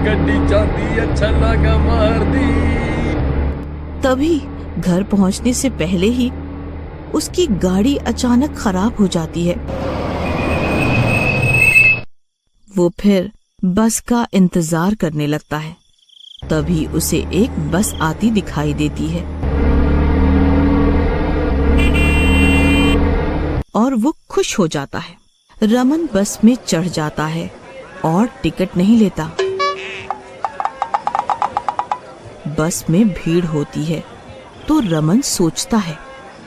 गड्डी चांदी अच्छा लगा मार दी। तभी घर पहुंचने से पहले ही उसकी गाड़ी अचानक खराब हो जाती है। वो फिर बस का इंतजार करने लगता है। तभी उसे एक बस आती दिखाई देती है और वो खुश हो जाता है। रमन बस में चढ़ जाता है और टिकट नहीं लेता। बस में भीड़ होती है तो रमन सोचता है,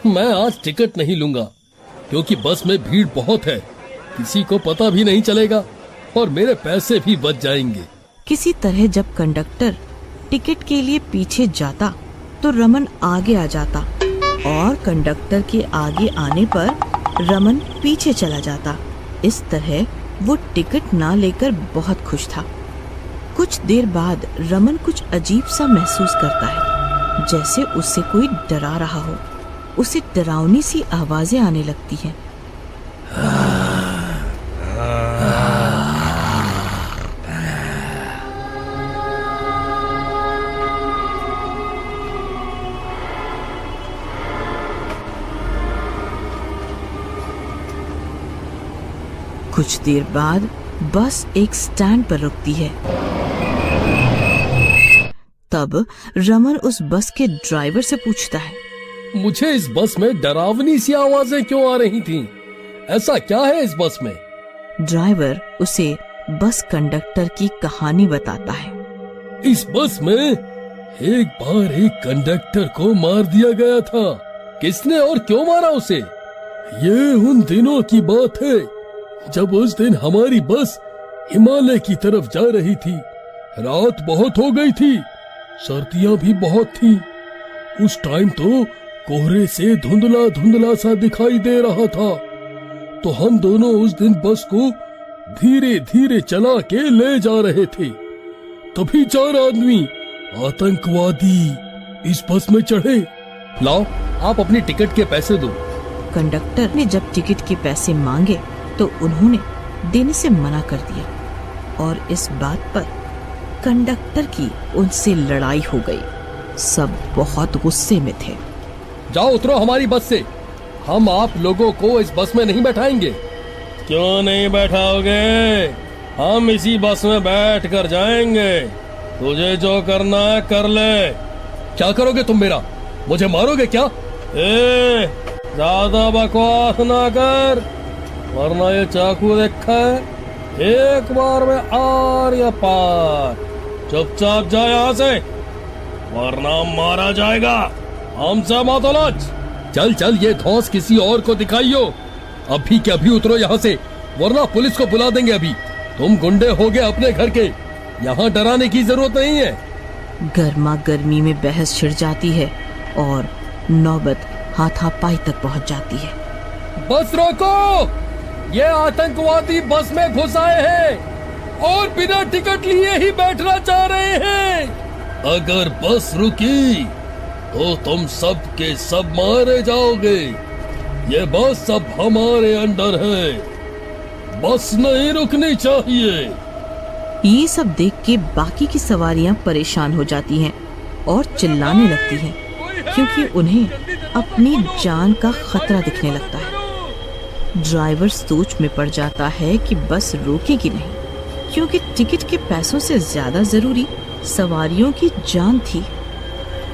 मैं आज टिकट नहीं लूंगा क्योंकि बस में भीड़ बहुत है, किसी को पता भी नहीं चलेगा और मेरे पैसे भी बच जाएंगे। किसी तरह जब कंडक्टर टिकट के लिए पीछे जाता तो रमन आगे आ जाता और कंडक्टर के आगे आने पर रमन पीछे चला जाता। इस तरह वो टिकट ना लेकर बहुत खुश था। कुछ देर बाद रमन कुछ अजीब सा महसूस करता है, जैसे उससे कोई डरा रहा हो। उसे डरावनी सी आवाजें आने लगती हैं। कुछ देर बाद बस एक स्टैंड पर रुकती है। तब रमन उस बस के ड्राइवर से पूछता है, मुझे इस बस में डरावनी सी आवाजें क्यों आ रही थीं? ऐसा क्या है इस बस में? ड्राइवर उसे बस कंडक्टर की कहानी बताता है। इस बस में एक बार एक कंडक्टर को मार दिया गया था। किसने और क्यों मारा उसे? ये उन दिनों की बात है जब उस दिन हमारी बस हिमालय की तरफ जा रही थी। रात बहुत हो गई थी, सर्दियां भी बहुत थी। उस टाइम तो कोहरे से धुंधला धुंधला सा दिखाई दे रहा था। तो हम दोनों उस दिन बस को धीरे धीरे चला के ले जा रहे थे। तभी 4 आदमी आतंकवादी इस बस में चढ़े। लाओ, आप अपनी टिकट के पैसे दो। कंडक्टर ने जब टिकट के पैसे मांगे तो उन्होंने देने से मना कर दिया और इस बात पर कंडक्टर की उनसे लड़ाई हो गई। सब बहुत गुस्से में थे। जाओ उतरो हमारी बस से, हम आप लोगों को इस बस में नहीं बैठाएंगे। क्यों नहीं बैठाओगे? हम इसी बस में बैठ कर जाएंगे। तुझे जो करना है कर ले। क्या करोगे तुम मेरा? मुझे मारोगे क्या? ज्यादा बकवास ना कर, वरना ये चाकू देखा है, एक बार में आर या पार। चुपचाप जा यहाँ से, वरना मारा जाएगा। हमसे मत उलझ। चल चल, ये धौंस किसी और को दिखाइयो। अभी के अभी उतरो यहाँ से, वरना पुलिस को बुला देंगे। अभी तुम गुंडे हो गए अपने घर के, यहाँ डराने की जरूरत नहीं है। गर्मा गर्मी में बहस छिड़ जाती है और नौबत हाथापाई तक पहुँच जाती है। बस रोको, ये आतंकवादी बस में घुस आए हैं और बिना टिकट लिए ही बैठना चाह रहे हैं। अगर बस रुकी तो तुम सब के सब मारे जाओगे। ये बस अब हमारे अंडर है, बस नहीं रुकनी चाहिए। ये सब देख के बाकी की सवारियां परेशान हो जाती हैं और चिल्लाने लगती हैं, क्योंकि उन्हें अपनी जान का खतरा दिखने लगता है। ड्राइवर सोच में पड़ जाता है कि बस रोकेगी नहीं, क्योंकि टिकट के पैसों से ज्यादा जरूरी सवारियों की जान थी।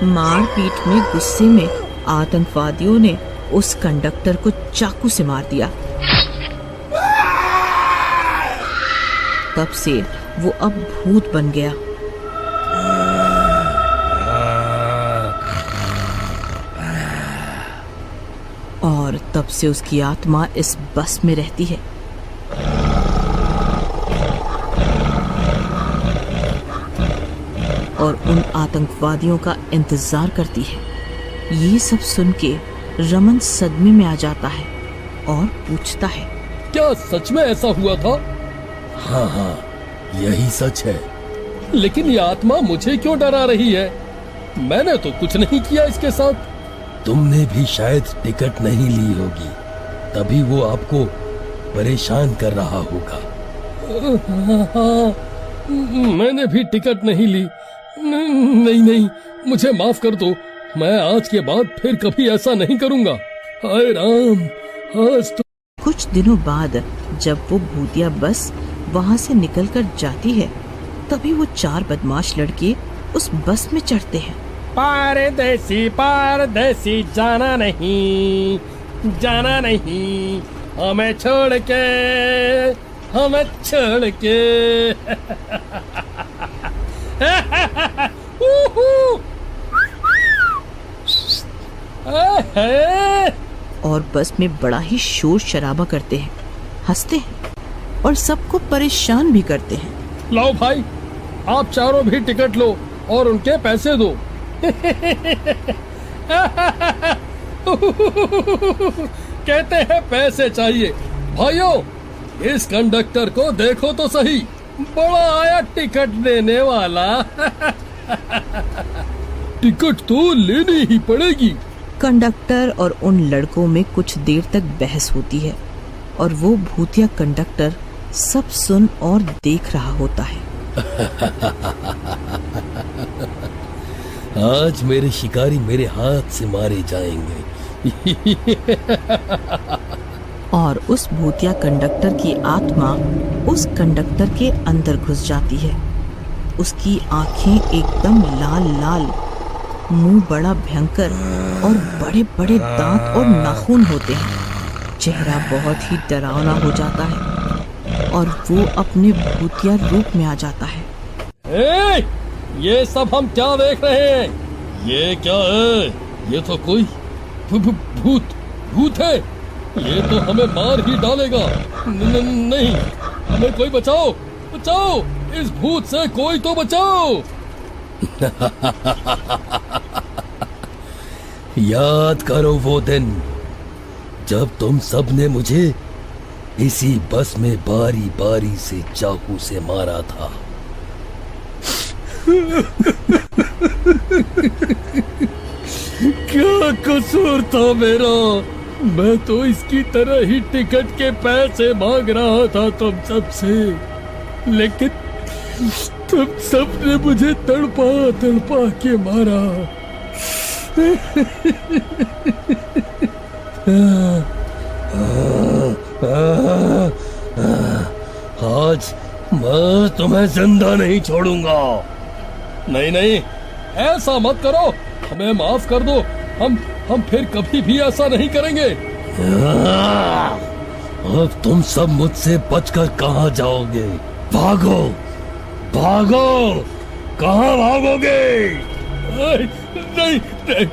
मारपीट में गुस्से में आतंकवादियों ने उस कंडक्टर को चाकू से मार दिया। तब से वो अब भूत बन गया। और तब से उसकी आत्मा इस बस में रहती है। और उन आतंकवादियों का इंतजार करती है। ये सब सुन के रमन सदमे में आ जाता है और पूछता है, क्या सच में ऐसा हुआ था? हाँ हाँ, यही सच है। लेकिन ये आत्मा मुझे क्यों डरा रही है? मैंने तो कुछ नहीं किया इसके साथ। तुमने भी शायद टिकट नहीं ली होगी, तभी वो आपको परेशान कर रहा होगा। मैंने भी टिकट नहीं ली। नहीं नहीं, मुझे माफ कर दो। मैं आज के बाद फिर कभी ऐसा नहीं करूंगा। हाय राम, आज तो। कुछ दिनों बाद जब वो भूतिया बस वहाँ से निकलकर जाती है, तभी वो 4 बदमाश लड़के उस बस में चढ़ते हैं। पारदेसी जाना नहीं, जाना नहीं, हमें छोड़ के, हमें छोड़ के। और बस में बड़ा ही शोर शराबा करते हैं, हंसते हैं और सबको परेशान भी करते हैं। लाओ भाई, आप चारों भी टिकट लो और उनके पैसे दो। कहते हैं पैसे चाहिए। भाइयों, इस कंडक्टर को देखो तो सही, बड़ा आया टिकट देने वाला। टिकट तो लेनी ही पड़ेगी। कंडक्टर और उन लड़कों में कुछ देर तक बहस होती है और वो भूतिया कंडक्टर सब सुन और देख रहा होता है। आज मेरे शिकारी मेरे हाथ से मारे जाएंगे। और उस भूतिया कंडक्टर की आत्मा उस कंडक्टर के अंदर घुस जाती है। उसकी आंखें एकदम लाल लाल, मुंह बड़ा भयंकर और बड़े बड़े दांत और नाखून होते हैं। चेहरा बहुत ही डरावना हो जाता है और वो अपने भूतिया रूप में आ जाता है। ये सब हम क्या देख रहे हैं? ये क्या है? ये तो कोई भूत है। ये तो हमें मार ही डालेगा। नहीं, हमें कोई बचाओ, बचाओ, इस भूत से कोई तो बचाओ। याद करो वो दिन जब तुम सब ने मुझे इसी बस में बारी बारी से चाकू से मारा था। क्या कसूर था मेरा? मैं तो इसकी तरह ही टिकट के पैसे मांग रहा था तुम सब से, लेकिन तुम सब ने मुझे तड़पा तड़पा के मारा। आज मैं तुम्हें जिंदा नहीं छोड़ूंगा। नहीं नहीं, ऐसा मत करो, हमें माफ कर दो। हम फिर कभी भी ऐसा नहीं करेंगे। अब तुम सब मुझसे बचकर कहाँ जाओगे? भागो, भागो, कहाँ भागोगे? नहीं, नहीं,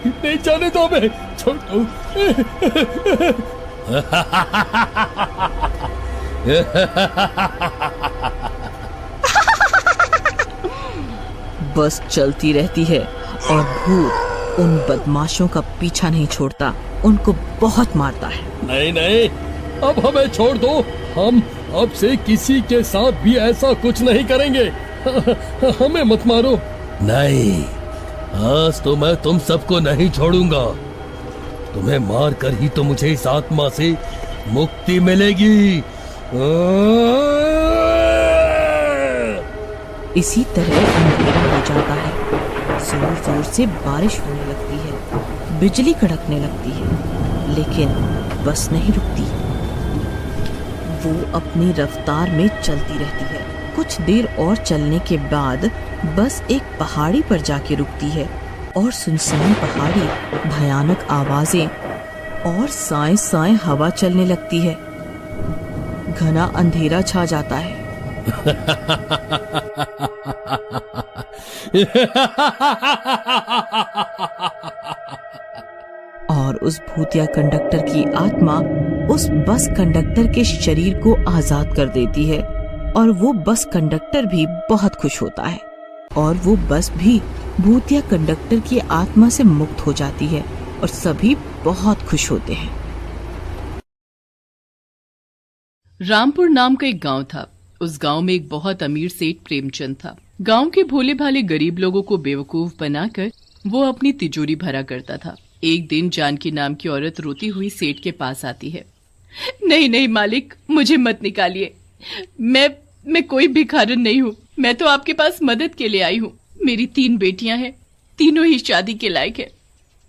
नहीं जाने दो, मैं छोड़ दो। बस चलती रहती है और भूत उन बदमाशों का पीछा नहीं छोड़ता, उनको बहुत मारता है। नहीं नहीं, अब हमें छोड़ दो। हम अब से किसी के साथ भी ऐसा कुछ नहीं करेंगे। हमें मत मारो। नहीं, आज तो मैं तुम सबको नहीं छोड़ूंगा। तुम्हें मार कर ही तो मुझे इस आत्मा से मुक्ति मिलेगी। इसी तरह अंधेरा हो जाता है। जोर जोर से बारिश होने लगती है, बिजली कड़कने लगती है, लेकिन बस नहीं रुकती। वो अपनी रफ्तार में चलती रहती है। कुछ देर और चलने के बाद बस एक पहाड़ी पर जाके रुकती है और सुनसान पहाड़ी, भयानक आवाजें और साए साए हवा चलने लगती है। घना अंधेरा छा जाता है। और उस भूतिया कंडक्टर की आत्मा उस बस कंडक्टर के शरीर को आजाद कर देती है और वो बस कंडक्टर भी बहुत खुश होता है और वो बस भी भूतिया कंडक्टर की आत्मा से मुक्त हो जाती है और सभी बहुत खुश होते हैं। रामपुर नाम का एक गांव था। उस गांव में एक बहुत अमीर सेठ प्रेमचंद था। गांव के भोले भाले गरीब लोगों को बेवकूफ बनाकर वो अपनी तिजोरी भरा करता था। एक दिन जानकी नाम की औरत रोती हुई सेठ के पास आती है। नहीं नहीं मालिक, मुझे मत निकालिए। मैं कोई भिखारन नहीं हूँ। मैं तो आपके पास मदद के लिए आई हूँ। मेरी 3 बेटियां हैं, तीनों ही शादी के लायक है।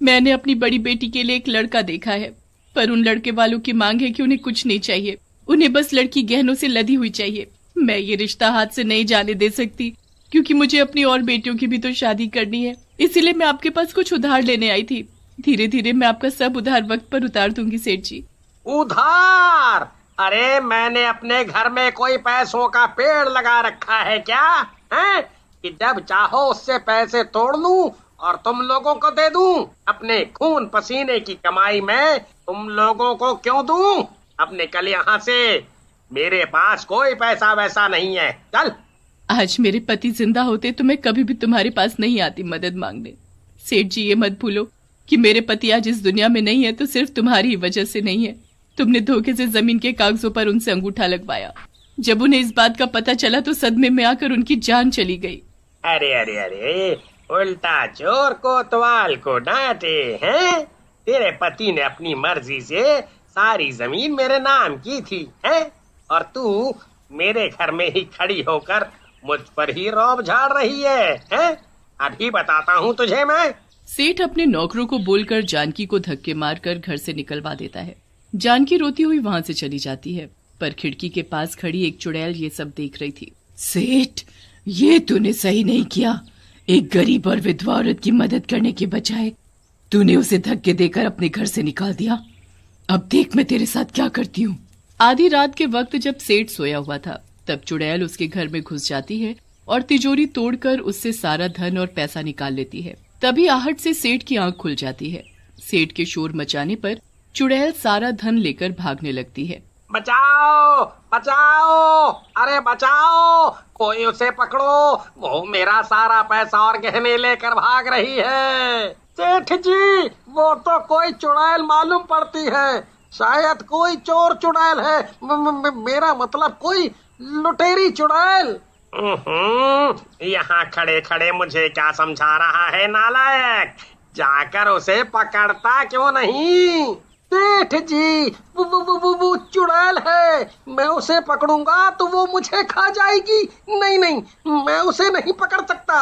मैंने अपनी बड़ी बेटी के लिए एक लड़का देखा है, पर उन लड़के वालों की मांग है कि उन्हें कुछ नहीं चाहिए, उन्हें बस लड़की गहनों से लदी हुई चाहिए। मैं ये रिश्ता हाथ से नहीं जाने दे सकती, क्योंकि मुझे अपनी और बेटियों की भी तो शादी करनी है। इसीलिए मैं आपके पास कुछ उधार लेने आई थी। धीरे धीरे मैं आपका सब उधार वक्त पर उतार दूंगी सेठ जी। उधार? अरे मैंने अपने घर में कोई पैसों का पेड़ लगा रखा है क्या? हैं कि जब चाहो उससे पैसे तोड़ लूं और तुम लोगों को दे दूं? अपने खून पसीने की कमाई में तुम लोगों को क्यों दूं? अब निकल यहाँ से, मेरे पास कोई पैसा वैसा नहीं है। चल। आज मेरे पति जिंदा होते तो मैं कभी भी तुम्हारे पास नहीं आती मदद मांगने। सेठ जी ये मत भूलो कि मेरे पति आज इस दुनिया में नहीं है तो सिर्फ तुम्हारी ही वजह से नहीं है। तुमने धोखे से जमीन के कागजों पर उनसे अंगूठा लगवाया। जब उन्हें इस बात का पता चला तो सदमे में आकर उनकी जान चली गई। अरे अरे अरे, उल्टा चोर कोतवाल को डांटे हैं। तेरे पति ने अपनी मर्जी से सारी जमीन मेरे नाम की थी, हैं? और तू मेरे घर में ही खड़ी होकर मुझ पर ही रौब झाड़ रही है, हैं? अभी बताता हूँ तुझे मैं। सेठ अपने नौकरों को बोलकर जानकी को धक्के मारकर घर से निकलवा देता है। जानकी रोती हुई वहां से चली जाती है, पर खिड़की के पास खड़ी एक चुड़ैल ये सब देख रही थी। सेठ, ये तूने सही नहीं किया। एक गरीब और विधवा औरत की मदद करने के बजाय तूने उसे धक्के देकर अपने घर से निकाल दिया। अब देख मैं तेरे साथ क्या करती हूँ। आधी रात के वक्त जब सेठ सोया हुआ था, तब चुड़ैल उसके घर में घुस जाती है और तिजोरी तोड़कर उससे सारा धन और पैसा निकाल लेती है। तभी आहट से सेठ की आंख खुल जाती है। सेठ के शोर मचाने पर चुड़ैल सारा धन लेकर भागने लगती है। बचाओ बचाओ, अरे बचाओ, कोई उसे पकड़ो, वो मेरा सारा पैसा और गहने लेकर भाग रही है। सेठ जी, वो तो कोई चुड़ैल मालूम पड़ती है, शायद कोई चोर चुड़ैल है। मेरा मतलब कोई लुटेरी चुड़ैल। यहाँ खड़े खड़े मुझे क्या समझा रहा है नालायक? जाकर उसे पकड़ता क्यों नहीं? सेठ जी, वो चुड़ैल है, मैं उसे पकड़ूंगा तो वो मुझे खा जाएगी। नहीं नहीं, मैं उसे नहीं पकड़ सकता।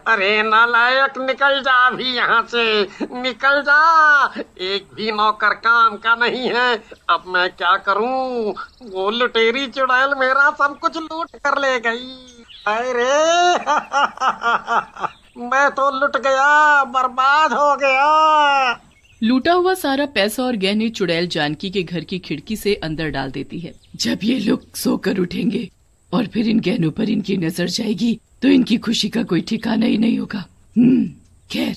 अरे नालायक, निकल जा अभी यहाँ से, निकल जा। एक भी नौकर काम का नहीं है। अब मैं क्या करूँ? वो लुटेरी चुड़ैल मेरा सब कुछ लूट कर ले गई। अरे मैं तो लुट गया, बर्बाद हो गया। लूटा हुआ सारा पैसा और गहने चुड़ैल जानकी के घर की खिड़की से अंदर डाल देती है। जब ये लोग सोकर उठेंगे और फिर इन गहनों पर इनकी नजर जाएगी तो इनकी खुशी का कोई ठिकाना ही नहीं होगा। खैर,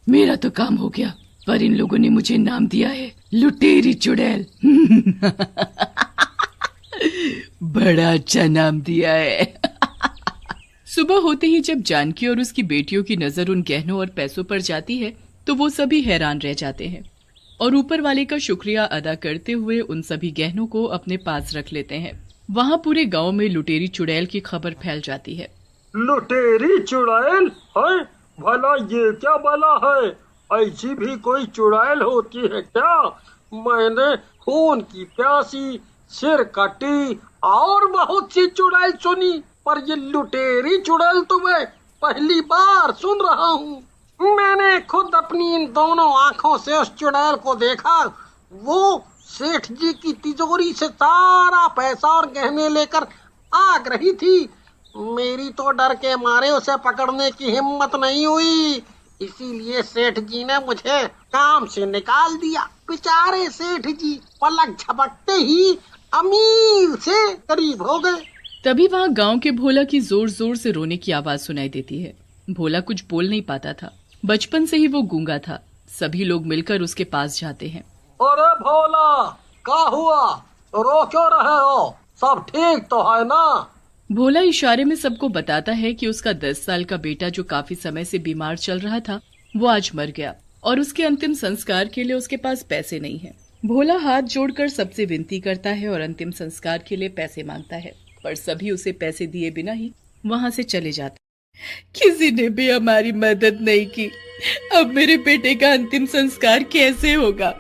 मेरा तो काम हो गया, पर इन लोगों ने मुझे नाम दिया है लुटेरी चुड़ैल। बड़ा अच्छा नाम दिया है। सुबह होते ही जब जानकी और उसकी बेटियों की नजर उन गहनों और पैसों पर जाती है तो वो सभी हैरान रह जाते हैं और ऊपर वाले का शुक्रिया अदा करते हुए उन सभी गहनों को अपने पास रख लेते हैं। वहाँ पूरे गांव में लुटेरी चुड़ैल की खबर फैल जाती है। लुटेरी चुड़ैल है? भला ये क्या बला है? ऐसी भी कोई चुड़ैल होती है क्या? मैंने खून की प्यासी, सिर कटी और बहुत सी चुड़ैल सुनी, पर ये लुटेरी चुड़ैल तो मैं पहली बार सुन रहा हूँ। मैंने खुद अपनी इन दोनों आंखों से उस चुड़ैल को देखा। वो सेठ जी की तिजोरी से सारा पैसा और गहने लेकर भाग रही थी। मेरी तो डर के मारे उसे पकड़ने की हिम्मत नहीं हुई, इसीलिए सेठ जी ने मुझे काम से निकाल दिया। बेचारे सेठ जी पलक झपकते ही अमीर से गरीब हो गए। तभी वहाँ गांव के भोला की जोर जोर से रोने की आवाज सुनाई देती है। भोला कुछ बोल नहीं पाता था, बचपन से ही वो गूंगा था। सभी लोग मिलकर उसके पास जाते हैं। अरे भोला, क्या हुआ? रो क्यों रहे हो? सब ठीक तो है ना? भोला इशारे में सबको बताता है कि उसका 10 साल का बेटा जो काफी समय से बीमार चल रहा था, वो आज मर गया और उसके अंतिम संस्कार के लिए उसके पास पैसे नहीं हैं। भोला हाथ जोड़कर सबसे विनती करता है और अंतिम संस्कार के लिए पैसे मांगता है, पर सभी उसे पैसे दिए बिना ही वहाँ से चले जाते। किसी ने भी हमारी मदद नहीं की। अब मेरे बेटे का अंतिम संस्कार कैसे होगा?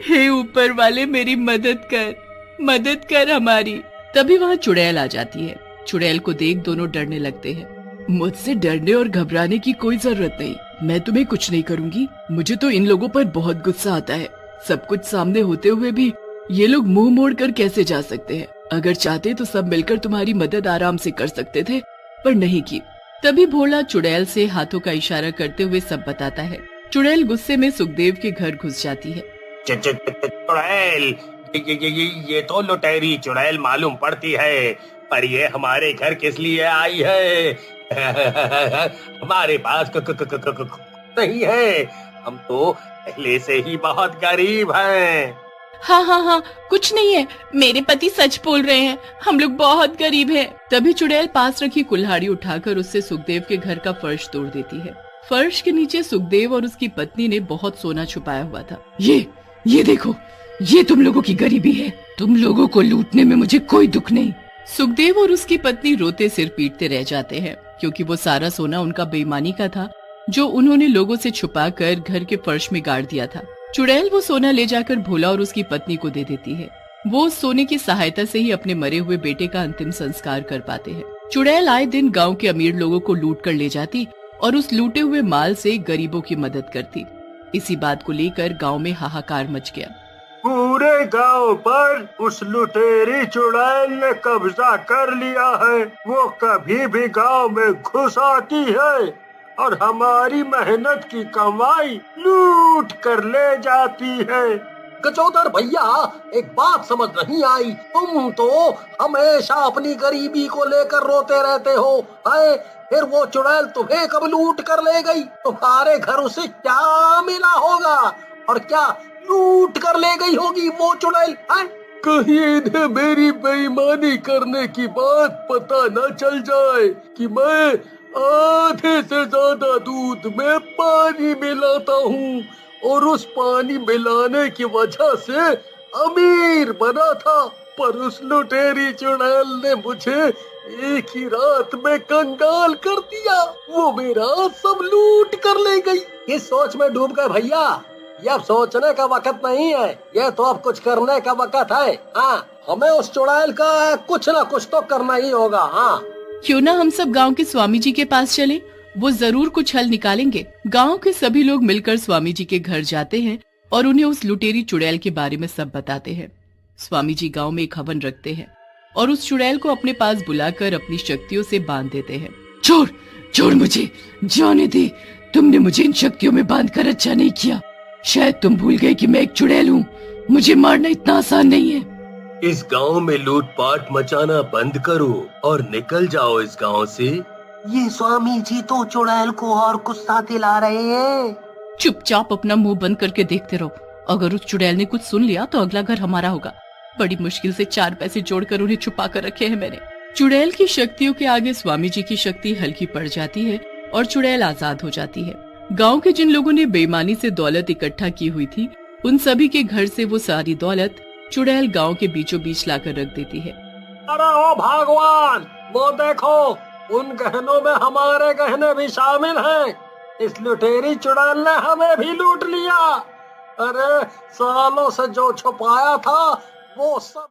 हे ऊपर वाले, मेरी मदद कर, मदद कर हमारी। तभी वहाँ चुड़ैल आ जाती है। चुड़ैल को देख दोनों डरने लगते हैं। मुझसे डरने और घबराने की कोई जरूरत नहीं, मैं तुम्हें कुछ नहीं करूँगी। मुझे तो इन लोगों पर बहुत गुस्सा आता है। सब कुछ सामने होते हुए भी ये लोग मुंह मोड़ कर कैसे जा सकते हैं। अगर चाहते तो सब मिलकर तुम्हारी मदद आराम से कर सकते थे, पर नहीं की। तभी भोला चुड़ैल से हाथों का इशारा करते हुए सब बताता है। चुड़ैल गुस्से में सुखदेव के घर घुस जाती है। चुड़ैल, ये तो लुटेरी चुड़ैल मालूम पड़ती है, पर ये हमारे घर किस लिए आई है? हमारे पास नहीं है, हम तो पहले से ही बहुत गरीब हैं। हाँ, कुछ नहीं है, मेरे पति सच बोल रहे हैं, हम लोग बहुत गरीब हैं। तभी चुड़ैल पास रखी कुल्हाड़ी उठाकर उससे सुखदेव के घर का फर्श तोड़ देती है। फर्श के नीचे सुखदेव और उसकी पत्नी ने बहुत सोना छुपाया हुआ था। ये देखो, ये तुम लोगों की गरीबी है। तुम लोगों को लूटने में मुझे कोई दुख नहीं। सुखदेव और उसकी पत्नी रोते सिर पीटते रह जाते हैं, क्योंकि वो सारा सोना उनका बेईमानी का था, जो उन्होंने लोगों से छुपाकर घर के फर्श में गाड़ दिया था। चुड़ैल वो सोना ले जाकर भोला और उसकी पत्नी को दे देती है। वो उस सोने की सहायता से ही अपने मरे हुए बेटे का अंतिम संस्कार कर पाते हैं। चुड़ैल आए दिन गांव के अमीर लोगों को लूट कर ले जाती और उस लूटे हुए माल से गरीबों की मदद करती। इसी बात को लेकर गांव में हाहाकार मच गया। पूरे गांव पर उस लुटेरी चुड़ैल ने कब्जा कर लिया है। वो कभी भी गांव में घुस आती है और हमारी मेहनत की कमाई लूट कर ले जाती है। गजोदर भैया, एक बात समझ नहीं आई, तुम तो हमेशा अपनी गरीबी को लेकर रोते रहते हो। है फिर वो चुड़ैल तुम्हें कब लूट कर ले गई? तुम्हारे घर उसे क्या मिला होगा और क्या लूट कर ले गई होगी वो चुड़ैल? कहीं इन्हें मेरी बेईमानी करने की बात पता न चल जाए कि मैं आधे से ज्यादा दूध में पानी मिलाता हूँ और उस पानी मिलाने की वजह से अमीर बना था, पर उस लुटेरी चुड़ैल ने मुझे एक ही रात में कंगाल कर दिया। वो मेरा सब लूट कर ले गई। इस सोच में डूब गए भैया, ये अब सोचने का वक्त नहीं है, ये तो अब कुछ करने का वक्त है। हाँ, हमें उस चुड़ैल का कुछ न कुछ तो करना ही होगा। हाँ, क्यों ना हम सब गांव के स्वामी जी के पास चले, वो जरूर कुछ हल निकालेंगे। गांव के सभी लोग मिलकर स्वामी जी के घर जाते हैं और उन्हें उस लुटेरी चुड़ैल के बारे में सब बताते हैं। स्वामी जी गांव में एक हवन रखते हैं और उस चुड़ैल को अपने पास बुलाकर अपनी शक्तियों से बांध देते हैं। छोड़ मुझे जाने दे, तुमने मुझे इन शक्तियों में बांध कर अच्छा नहीं किया। शायद तुम भूल गए कि मैं एक चुड़ैल हूँ, मुझे मारना इतना आसान नहीं है। इस गांव में लूटपाट मचाना बंद करो और निकल जाओ इस गांव से। ये स्वामी जी तो चुड़ैल को और गुस्सा दिला रहे हैं। चुपचाप अपना मुंह बंद करके देखते रहो, अगर उस चुड़ैल ने कुछ सुन लिया तो अगला घर हमारा होगा। बड़ी मुश्किल से 4 पैसे जोड़कर उन्हें छुपा कर रखे हैं मैंने। चुड़ैल की शक्तियों के आगे स्वामी जी की शक्ति हल्की पड़ जाती है और चुड़ैल आजाद हो जाती है। गांव के जिन लोगों ने बेईमानी से दौलत इकट्ठा की हुई थी, उन सभी के घर से वो सारी दौलत चुड़ैल गांव के बीचों बीच लाकर रख देती है। अरे ओ भगवान, वो देखो, उन गहनों में हमारे गहने भी शामिल हैं। इस लुटेरी चुड़ैल ने हमें भी लूट लिया। अरे सालों से जो छुपाया था वो सब